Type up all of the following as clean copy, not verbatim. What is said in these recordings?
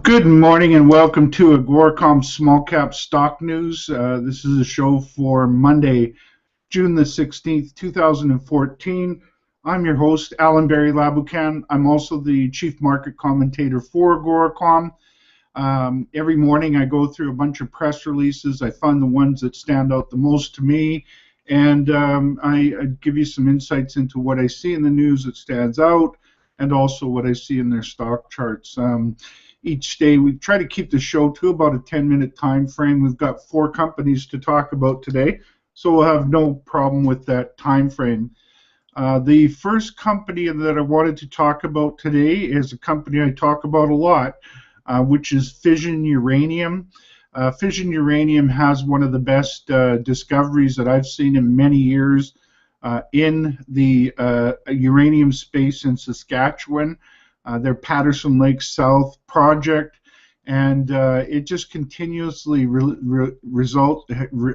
Good morning and welcome to Agoracom Small Cap Stock News. This is a show for Monday, June the 16th, 2014. I'm your host, Alan Barry Labucan. I'm also the chief market commentator for Agoracom. Every morning I go through a bunch of press releases. I find the ones that stand out the most to me, and I give you some insights into what I see in the news that stands out and also what I see in their stock charts. Each day we try to keep the show to about a 10-minute time frame. We've got 4 companies to talk about today, so we'll have no problem with that time frame. The first company that I wanted to talk about today is a company I talk about a lot, which is Fission Uranium. Fission Uranium has one of the best discoveries that I've seen in many years in the uranium space in Saskatchewan. Their Patterson Lake South project, and it just continuously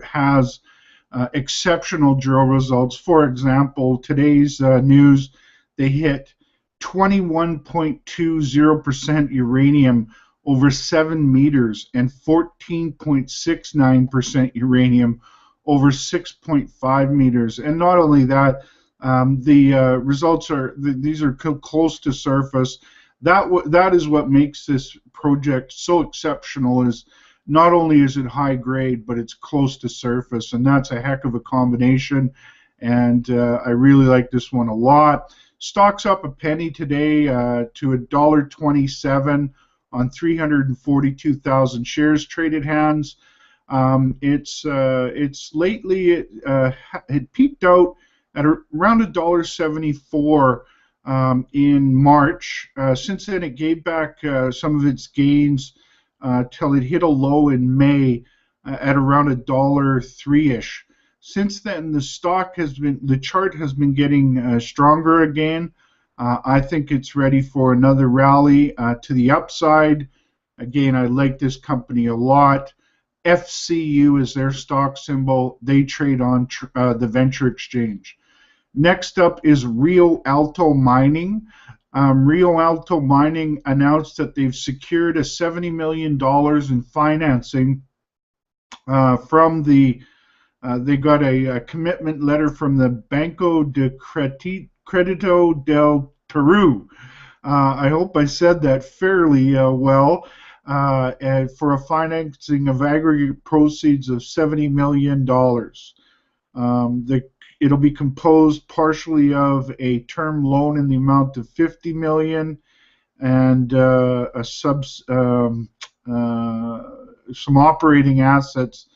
has exceptional drill results. For example, today's news, they hit 21.20% uranium over 7 meters and 14.69% uranium over 6.5 meters. And not only that, the results are these are close to surface. That is what makes this project so exceptional. Is not only is it high grade, but it's close to surface, and that's a heck of a combination. And I really like this one a lot. Stock's up a penny today to $1.27 on 342,000 shares traded hands. It's lately it peaked out at around $1.74 in March. Since then, it gave back some of its gains till it hit a low in May at around $1.03-ish. Since then, the chart has been getting stronger again. I think it's ready for another rally to the upside. Again, I like this company a lot. FCU is their stock symbol. They trade on the Venture Exchange. Next up is Rio Alto Mining. Rio Alto Mining announced that they've secured a $70 million in financing from the. They got a commitment letter from the Banco de Credito del Peru. I hope I said that fairly well. And for a financing of aggregate proceeds of $70 million. It'll be composed partially of a term loan in the amount of $50 million and some operating assets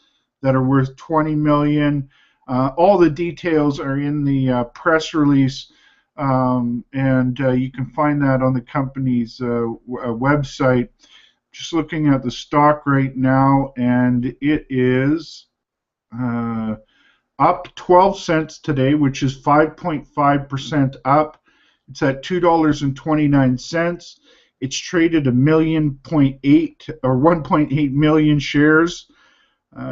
that are worth $20 million. All the details are in the press release, and you can find that on the company's website. Just looking at the stock right now, and it is up 12 cents today, which is 5.5% up. It's at $2.29. It's traded 1.8 million shares.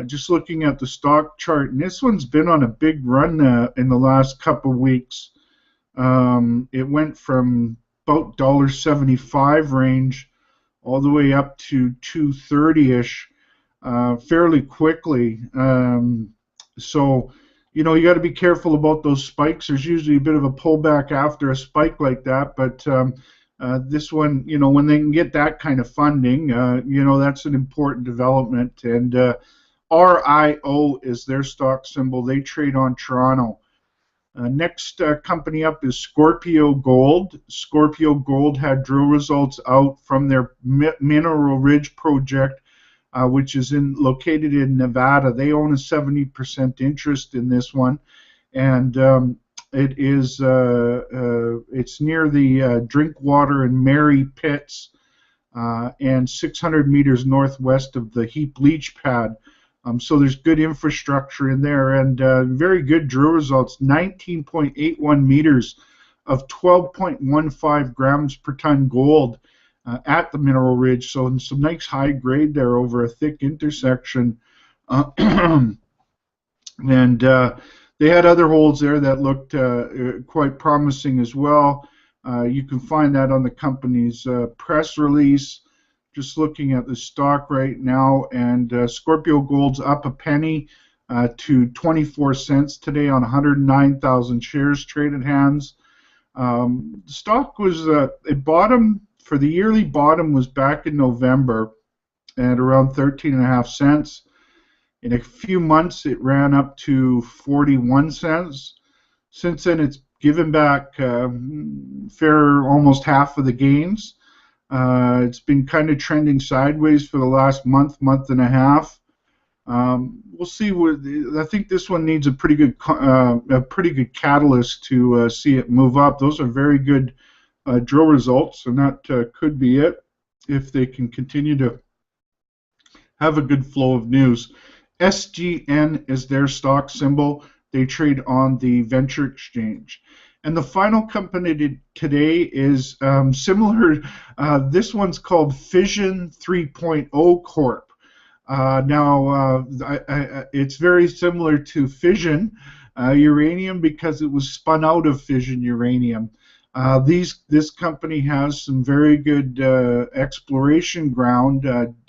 Just looking at the stock chart, and this one's been on a big run in the last couple of weeks. It went from about $1.75 range all the way up to $2.30-ish fairly quickly. So, you know, you got to be careful about those spikes. There's usually a bit of a pullback after a spike like that, but this one, you know, when they can get that kind of funding, you know, that's an important development. And RIO is their stock symbol. They trade on Toronto. Next company up is Scorpio Gold. Scorpio Gold had drill results out from their Mineral Ridge project, which is located in Nevada. They own a 70% interest in this one, and it's near the Drinkwater and Mary pits, and 600 meters northwest of the heap leach pad. So there's good infrastructure in there, and very good drill results. 19.81 meters of 12.15 grams per ton gold at the Mineral Ridge, so some nice high grade there over a thick intersection. And they had other holes there that looked quite promising as well. You can find that on the company's press release. Just looking at the stock right now, and Scorpio Gold's up a penny to 24 cents today on 109,000 shares traded hands. The stock was it bottom for the yearly bottom was back in November at around 13.5 cents. In a few months, it ran up to 41 cents. Since then, it's given back almost half of the gains. It's been kind of trending sideways for the last month and a half. We'll see. I think this one needs a pretty good catalyst to see it move up. Those are very good drill results, and that could be it if they can continue to have a good flow of news. SGN is their stock symbol. They trade on the Venture Exchange. And the final company today is similar. This one's called Fission 3.0 Corp. It's very similar to Fission Uranium because it was spun out of Fission Uranium. This company has some very good exploration ground,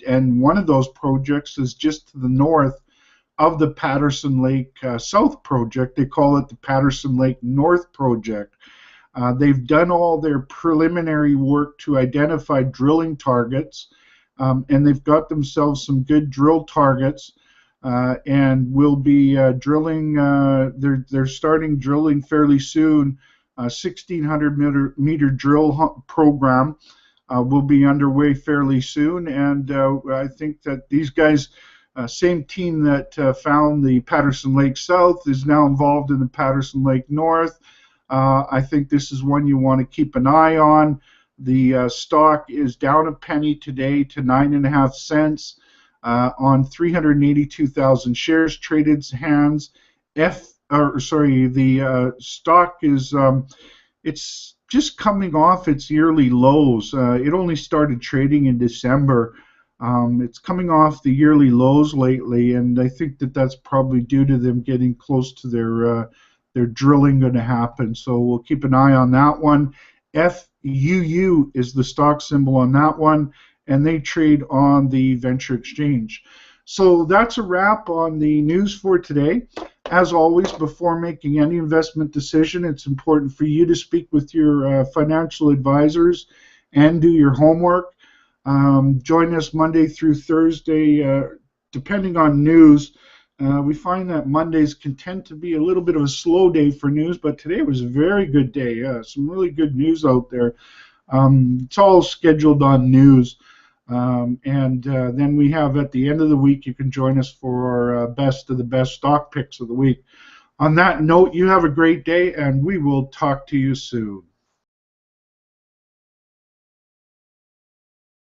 and one of those projects is just to the north of the Patterson Lake South project. They call it the Patterson Lake North project. They've done all their preliminary work to identify drilling targets, and they've got themselves some good drill targets, and will be drilling. They're starting drilling fairly soon. 1,600 meter drill program will be underway fairly soon, and I think that these guys, same team that found the Patterson Lake South, is now involved in the Patterson Lake North. I think this is one you want to keep an eye on. The stock is down a penny today to 9.5 cents on 382,000 shares traded hands. The stock is it's just coming off its yearly lows. It only started trading in December. It's coming off the yearly lows lately, and I think that that's probably due to them getting close to their drilling going to happen. So we'll keep an eye on that one. FUU is the stock symbol on that one, and they trade on the Venture Exchange. So that's a wrap on the news for today. As always, before making any investment decision, it's important for you to speak with your financial advisors and do your homework. Join us Monday through Thursday, depending on news. We find that Mondays can tend to be a little bit of a slow day for news, but today was a very good day. Some really good news out there. It's all scheduled on news. Then we have at the end of the week, you can join us for our best of the best stock picks of the week. On that note, you have a great day, and we will talk to you soon.